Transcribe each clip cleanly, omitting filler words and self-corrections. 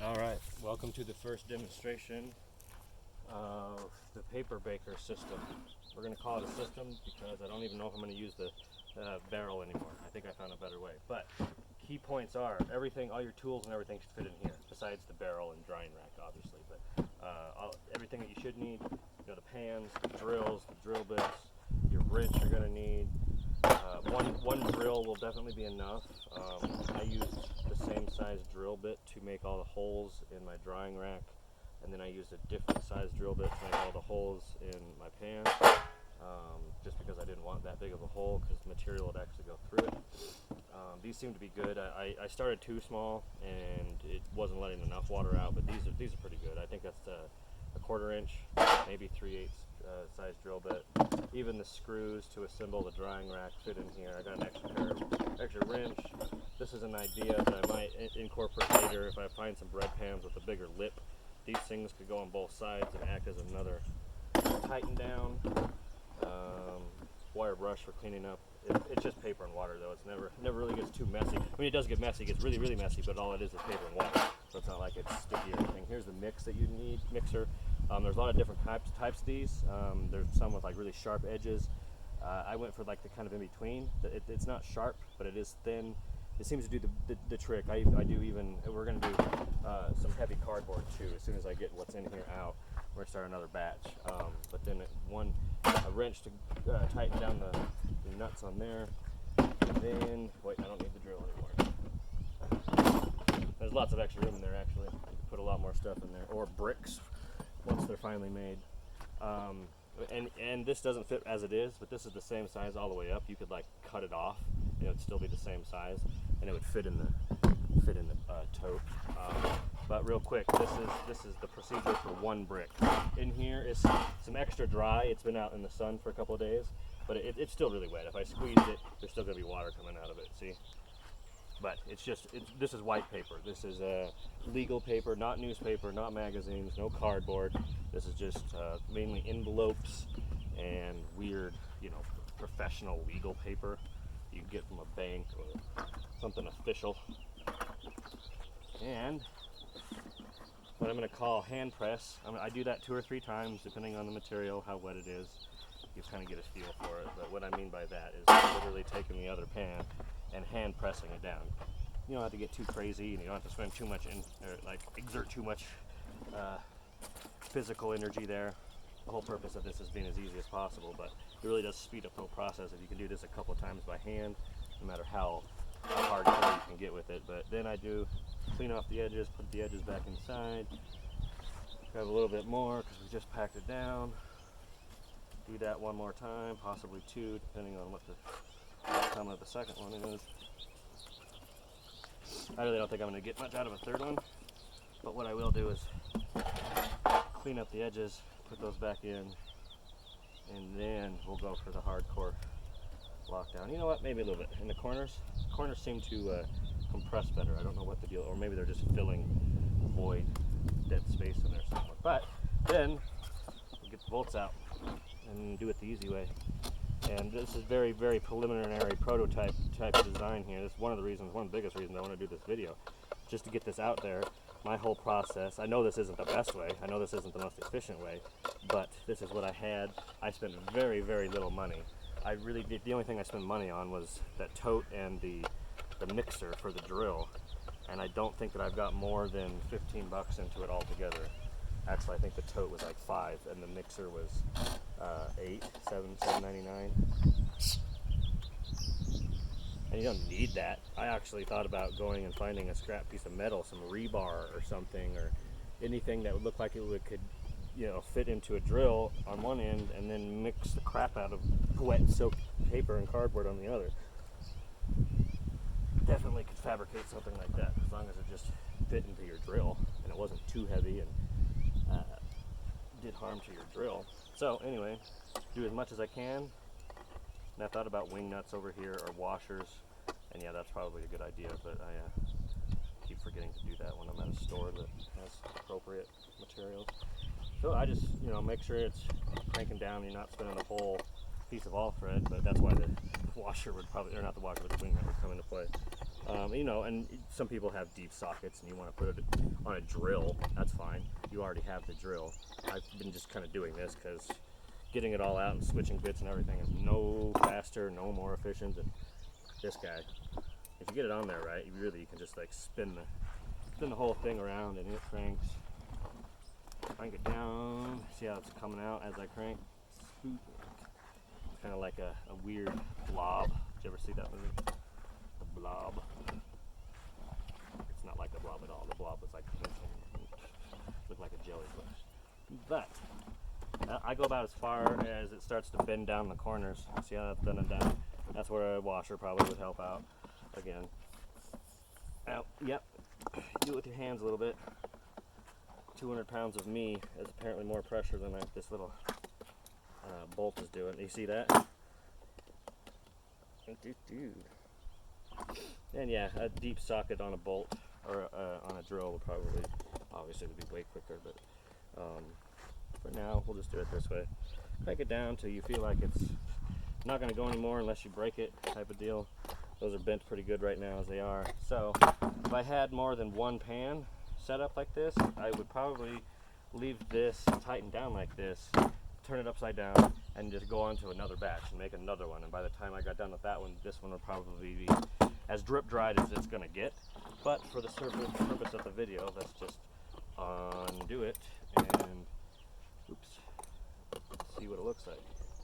Alright, welcome to the first demonstration of the PaperBaker system. We're going to call it a system because I don't even know if I'm going to use the barrel anymore. I think I found a better way. But key points are everything, all your tools and everything should fit in here, besides the barrel and drying rack, obviously. But everything that you should need, the pans, the drills, the drill bits, your wrench you're going to need. One drill will definitely be enough. I use the same size drill bit to make all the holes in my drying rack, and then I used a different size drill bit to make all the holes in my pan, just because I didn't want that big of a hole because material would actually go through it. These seem to be good. I started too small and it wasn't letting enough water out, but these are pretty good. I think that's a 1/4 inch, maybe 3/8 size drill bit. Even the screws to assemble the drying rack fit in here. I got an extra wrench. This is an idea that I might incorporate later if I find some bread pans with a bigger lip. These things could go on both sides and act as another tighten down. Wire brush for cleaning up. It's just paper and water though. It's never really gets too messy. I mean, it does get messy. It gets really, really messy, but all it is paper and water. So it's not like it's sticky or anything. Here's the mix that you need, mixer. There's a lot of different types of these. There's some with like really sharp edges. I went for like the kind of in between. It's not sharp, but it is thin. It seems to do the trick. We're gonna do some heavy cardboard too. As soon as I get what's in here out, we're gonna start another batch. But then a wrench to tighten down the nuts on there. And then, wait, I don't need the drill anymore. There's lots of extra room in there actually. You can put a lot more stuff in there, or bricks once they're finally made. And this doesn't fit as it is, but this is the same size all the way up. You could like cut it off, and it would still be the same size, and it would fit in the tote. But real quick, this is the procedure for one brick. In here is some extra dry. It's been out in the sun for a couple of days, but it's still really wet. If I squeeze it, there's still gonna be water coming out of it. See? But this is white paper. This is legal paper, not newspaper, not magazines, no cardboard. This is just mainly envelopes and weird, professional legal paper you can get from a bank or something official. And what I'm going to call hand press. I do that 2 or 3 times depending on the material, how wet it is. You kind of get a feel for it. But what I mean by that is literally taking the other pan and hand pressing it down. You don't have to get too crazy, and you don't have to spend too much exert too much physical energy there. The whole purpose of this is being as easy as possible, but it really does speed up the whole process if you can do this a couple of times by hand, no matter how hardcore you can get with it. But then I do clean off the edges, put the edges back inside, grab a little bit more because we just packed it down. Do that one more time, possibly 2, depending on what the outcome of the second one is. I really don't think I'm going to get much out of a third one, but what I will do is clean up the edges, put those back in, and then we'll go for the hardcore lockdown. You know what, maybe a little bit. In the corners seem to compress better. I don't know what the deal, or maybe they're just filling void, dead space in there somewhere. But then we'll get the bolts out and do it the easy way. And this is very, very preliminary prototype type of design here. This is one of the biggest reasons I want to do this video, just to get this out there. My whole process. I know this isn't the best way. I know this isn't the most efficient way, but this is what I had. I spent very, very little money. The only thing I spent money on was that tote and the mixer for the drill, and I don't think that I've got more than $15 into it altogether. Actually, I think the tote was like $5, and the mixer was $7.99. And you don't need that. I actually thought about going and finding a scrap piece of metal, some rebar or something, or anything that would look like it could, fit into a drill on one end, and then mix the crap out of wet soaked paper and cardboard on the other. Definitely could fabricate something like that, as long as it just fit into your drill and it wasn't too heavy and did harm to your drill. So anyway, do as much as I can. And I thought about wing nuts over here or washers, and yeah, that's probably a good idea, but I keep forgetting to do that when I'm at a store that has appropriate materials. So I just, make sure it's cranking down, you're not spinning a whole piece of all thread, but that's why the washer would probably, or not the washer, but the wing nut would come into play. You know, and some people have deep sockets and you want to put it on a drill. That's fine. You already have the drill. I've been just kind of doing this because getting it all out and switching bits and everything is no faster, no more efficient than this guy. If you get it on there right, you can just like spin the whole thing around and it cranks. Crank it down. See how it's coming out as I crank? It's kind of like a weird blob. Did you ever see that movie? The Blob. It's not like the blob at all. The blob was like looked like a jellyfish. But I go about as far as it starts to bend down the corners. See how that's bending down? That's where a washer probably would help out. Again. Out. Yep. Do it with your hands a little bit. 200 pounds of me is apparently more pressure than this little bolt is doing. You see that? Dude. And yeah, a deep socket on a bolt or on a drill would probably, obviously, would be way quicker. But for now, we'll just do it this way. Crank it down till you feel like it's not going to go anymore unless you break it, type of deal. Those are bent pretty good right now as they are. So if I had more than one pan set up like this, I would probably leave this tightened down like this, turn it upside down, and just go on to another batch and make another one. And by the time I got done with that one, this one would probably be as drip dried as it's going to get. But for the purpose of the video, let's just undo it and see what it looks like.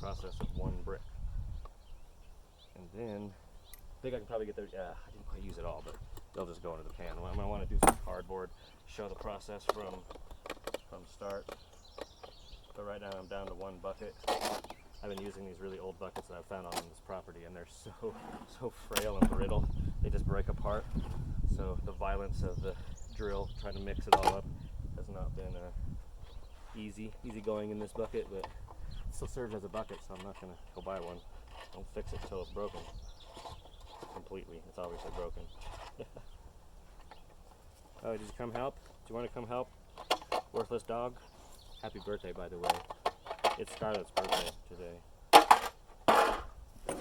Process of one brick. And then I think I can probably get there. Yeah, I didn't quite use it all, but they'll just go into the pan. I want to do some cardboard, show the process from start. But right now I'm down to one bucket. I've been using these really old buckets that I've found on this property, and they're so frail and brittle. They just break apart. So the violence of the drill trying to mix it all up has not been easy going in this bucket, but it still serves as a bucket, so I'm not going to go buy one. Don't fix it till it's broken. Completely. It's obviously broken. Oh, did you come help? Do you want to come help? Worthless dog? Happy birthday, by the way. It's Scarlett's birthday today.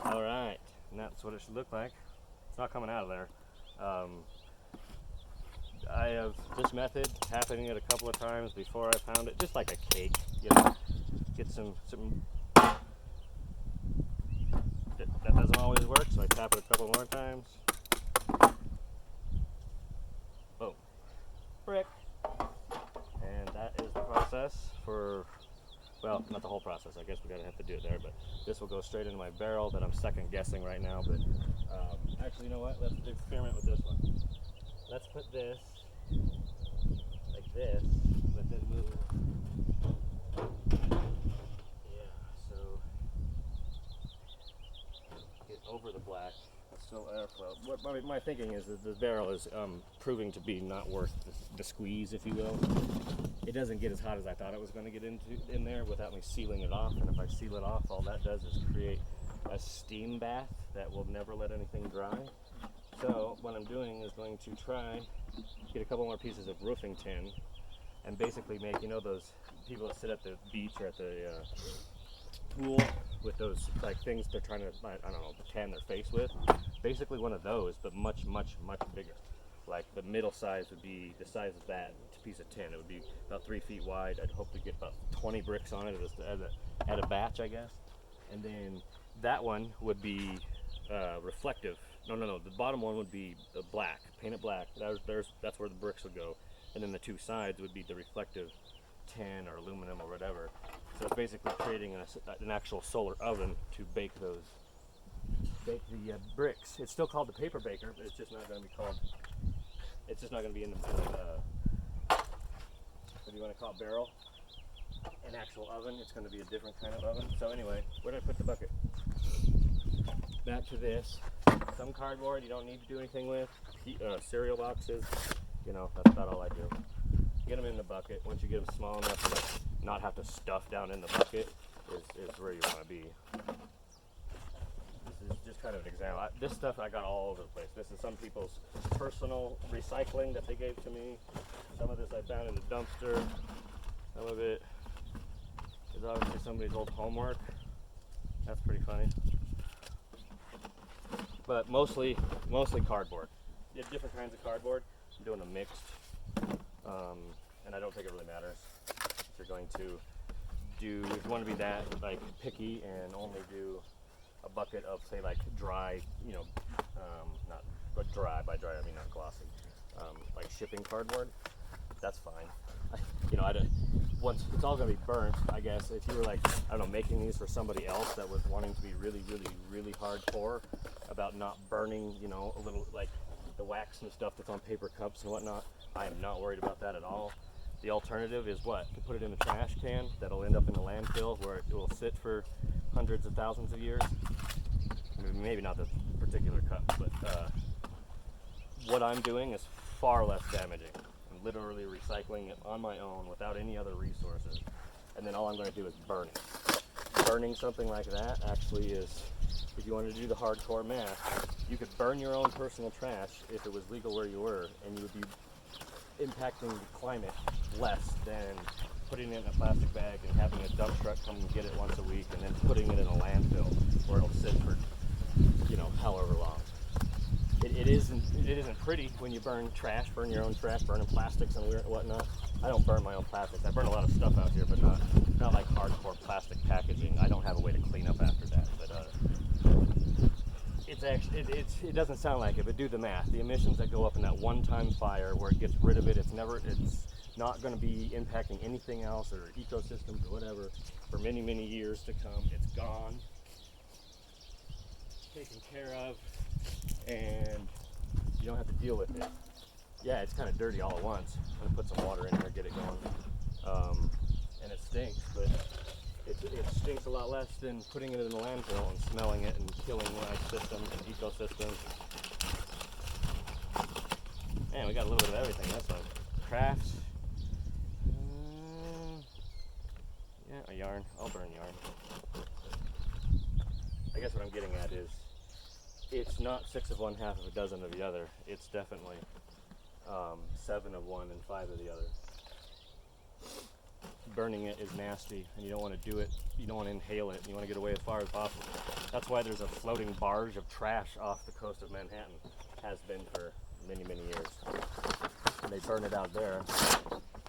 Alright, and that's what it should look like. It's not coming out of there. I have this method happening it a couple of times before I found it, just like a cake, you know. Get some that doesn't always work, so I tap it a couple more times. Boom. Brick. And that is the process for, well, not the whole process. I guess we're going to have to do it there, but this will go straight into my barrel that I'm second guessing right now. But actually, you know what? Let's experiment with this one. Let's put this like this, but then move. Over the black, still airflow. What my thinking is that this barrel is proving to be not worth the squeeze, if you will. It doesn't get as hot as I thought it was going to get in there without me sealing it off. And if I seal it off, all that does is create a steam bath that will never let anything dry. So what I'm doing is going to try get a couple more pieces of roofing tin and basically make, you know, those people that sit at the beach or at the pool with those like things they're trying to, I don't know, tan their face with. Basically one of those, but much bigger. Like the middle size would be the size of that piece of tin. It would be about 3 feet wide. I'd hope to get about 20 bricks on it at a batch, I guess. And then that one would be reflective. No. The bottom one would be black, painted black. That's where the bricks would go. And then the two sides would be the reflective tin or aluminum or whatever. So it's basically creating an actual solar oven to bake the bricks. It's still called the PaperBaker, but it's just not going to be called. It's just not going to be in the what do you want to call it, barrel? An actual oven. It's going to be a different kind of oven. So anyway, where did I put the bucket? Back to this. Some cardboard you don't need to do anything with. Cereal boxes. You know, that's about all I do. Get them in the bucket. Once you get them small enough to not have to stuff down in the bucket is where you want to be. This is just kind of an example. This stuff I got all over the place. This is some people's personal recycling that they gave to me. Some of this I found in the dumpster. Some of it is obviously somebody's old homework. That's pretty funny. But mostly cardboard. get different kinds of cardboard. I'm doing a mixed, and I don't think it really matters if you're going to do, if you want to be that like picky and only do a bucket of say like dry, you know, not but dry, by dry I mean not glossy, like shipping cardboard, that's fine. You know, I don't, once it's all gonna be burnt, I guess if you were like, I don't know, making these for somebody else that was wanting to be really hardcore about not burning, you know, a little like the wax and stuff that's on paper cups and whatnot, I am not worried about that at all. The alternative is what? To put it in a trash can that'll end up in a landfill where it will sit for hundreds of thousands of years. I mean, maybe not the particular cup, but what I'm doing is far less damaging. I'm literally recycling it on my own without any other resources, and then all I'm going to do is burn it. Burning something like that actually is, if you wanted to do the hardcore math, you could burn your own personal trash if it was legal where you were, and you would be impacting the climate less than putting it in a plastic bag and having a dump truck come and get it once a week and then putting it in a landfill where it'll sit for, you know, however long. It isn't pretty when you burn trash, burn your own trash, burning plastics and whatnot. I don't burn my own plastics. I burn a lot of stuff out here, but not like hardcore plastic packaging. I don't have a way to clean up after that. But it's actually it doesn't sound like it, but do the math. The emissions that go up in that one-time fire where it gets rid of it, it's not going to be impacting anything else or ecosystems or whatever for many years to come. It's gone, taken care of, and you don't have to deal with it. Yeah, it's kind of dirty all at once. I'm going to put some water in here, get it going. And it stinks, but it stinks a lot less than putting it in the landfill and smelling it and killing life systems and ecosystems. Man, we got a little bit of everything. That's fun. Crafts. Yeah, a yarn. I'll burn yarn. I guess what I'm getting at is it's not 6 of one, half of a dozen of the other. It's definitely 7 of one and 5 of the other. Burning it is nasty, and you don't want to do it. You don't want to inhale it. You want to get away as far as possible. That's why there's a floating barge of trash off the coast of Manhattan. Has been for many years. And they burn it out there.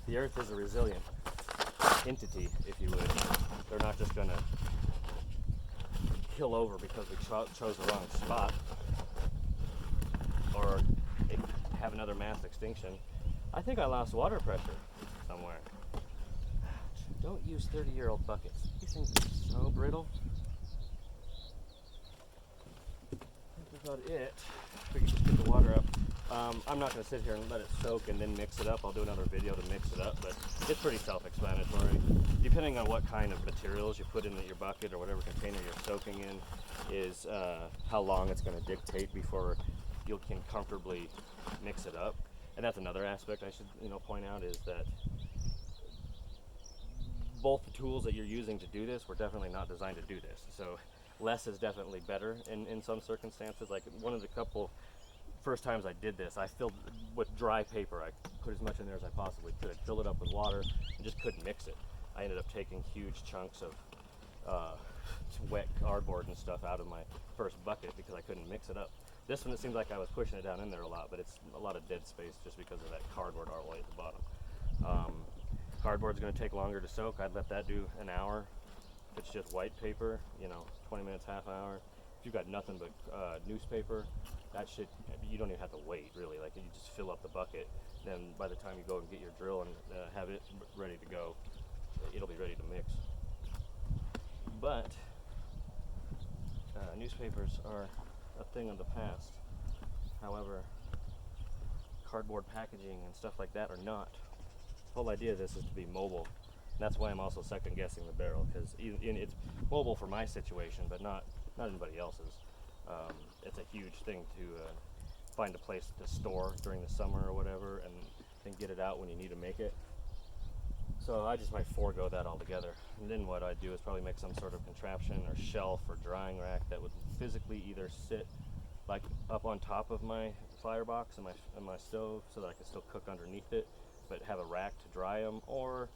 The Earth is a resilient entity, if you would. They're not just going to kill over because we chose the wrong spot or have another mass extinction. I think I lost water pressure somewhere. Don't use 30-year-old buckets. These things are so brittle. That's about it. We can just get the water up. I'm not going to sit here and let it soak and then mix it up. I'll do another video to mix it up, but it's pretty self-explanatory. Depending on what kind of materials you put in your bucket or whatever container you're soaking in is how long it's going to dictate before you can comfortably mix it up. And that's another aspect I should point out is that both the tools that you're using to do this were definitely not designed to do this. So less is definitely better in some circumstances. Like one of the couple first times I did this, I filled with dry paper. I put as much in there as I possibly could, filled it up with water, and just couldn't mix it. I ended up taking huge chunks of wet cardboard and stuff out of my first bucket because I couldn't mix it up. This one, it seems like I was pushing it down in there a lot, but it's a lot of dead space just because of that cardboard all the way at the bottom. Cardboard's going to take longer to soak. I'd let that do an hour. If it's just white paper, 20 minutes, half an hour. If you've got nothing but newspaper, that shit, you don't even have to wait, really. Like, you just fill up the bucket, then by the time you go and get your drill and have it ready to go, it'll be ready to mix. But newspapers are a thing of the past. However, cardboard packaging and stuff like that are not. The whole idea of this is to be mobile. And that's why I'm also second guessing the barrel, because it's mobile for my situation, but not anybody else's. It's a huge thing to find a place to store during the summer or whatever, and then get it out when you need to make it. So I just might forego that altogether. And then what I'd do is probably make some sort of contraption or shelf or drying rack that would physically either sit like up on top of my firebox and my stove so that I can still cook underneath it, but have a rack to dry them, or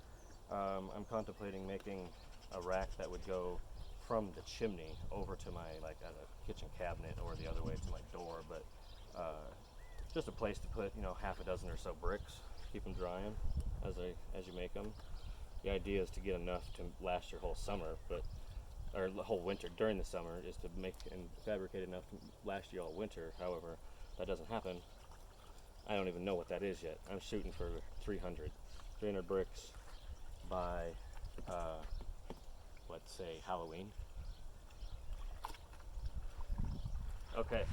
I'm contemplating making a rack that would go from the chimney over to my a kitchen cabinet, or the other way to my door, but just a place to put, you know, half a dozen or so bricks, keep them drying as you make them. The idea is to get enough to last your whole summer, or the whole winter. During the summer is to make and fabricate enough to last you all winter. However, that doesn't happen. I don't even know what that is yet. I'm shooting for 300 bricks by, let's say, Halloween. Okay,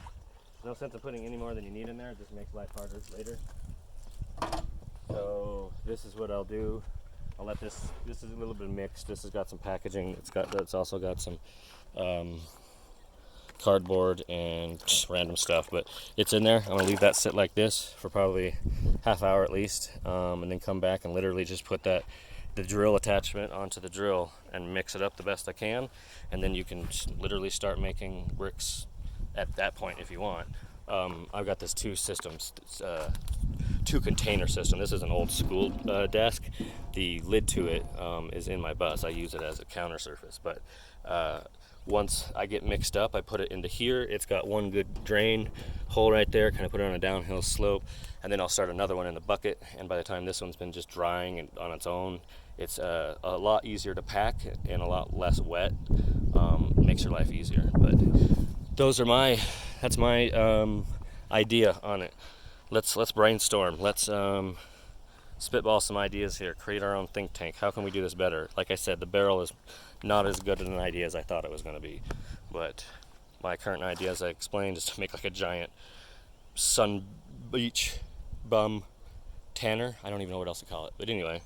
no sense of putting any more than you need in there. It just makes life harder later. So this is what I'll do. I'll let this is a little bit mixed. This has got some packaging. It's also got some cardboard and random stuff, but it's in there. I'm gonna leave that sit like this for probably half hour at least, and then come back and literally just put the drill attachment onto the drill and mix it up the best I can, and then you can literally start making bricks at that point if you want. I've got this two container system. This is an old school desk. The lid to it is in my bus. I use it as a counter surface, but once I get mixed up, I put it into here. It's got one good drain hole right there, kind of put it on a downhill slope, and then I'll start another one in the bucket, and by the time this one's been just drying and on its own, it's a lot easier to pack and a lot less wet. Makes your life easier. But that's my idea on it. Let's brainstorm. Let's spitball some ideas here. Create our own think tank. How can we do this better? Like I said, the barrel is not as good an idea as I thought it was going to be. But my current idea, as I explained, is to make like a giant sun beach bum tanner. I don't even know what else to call it. But anyway,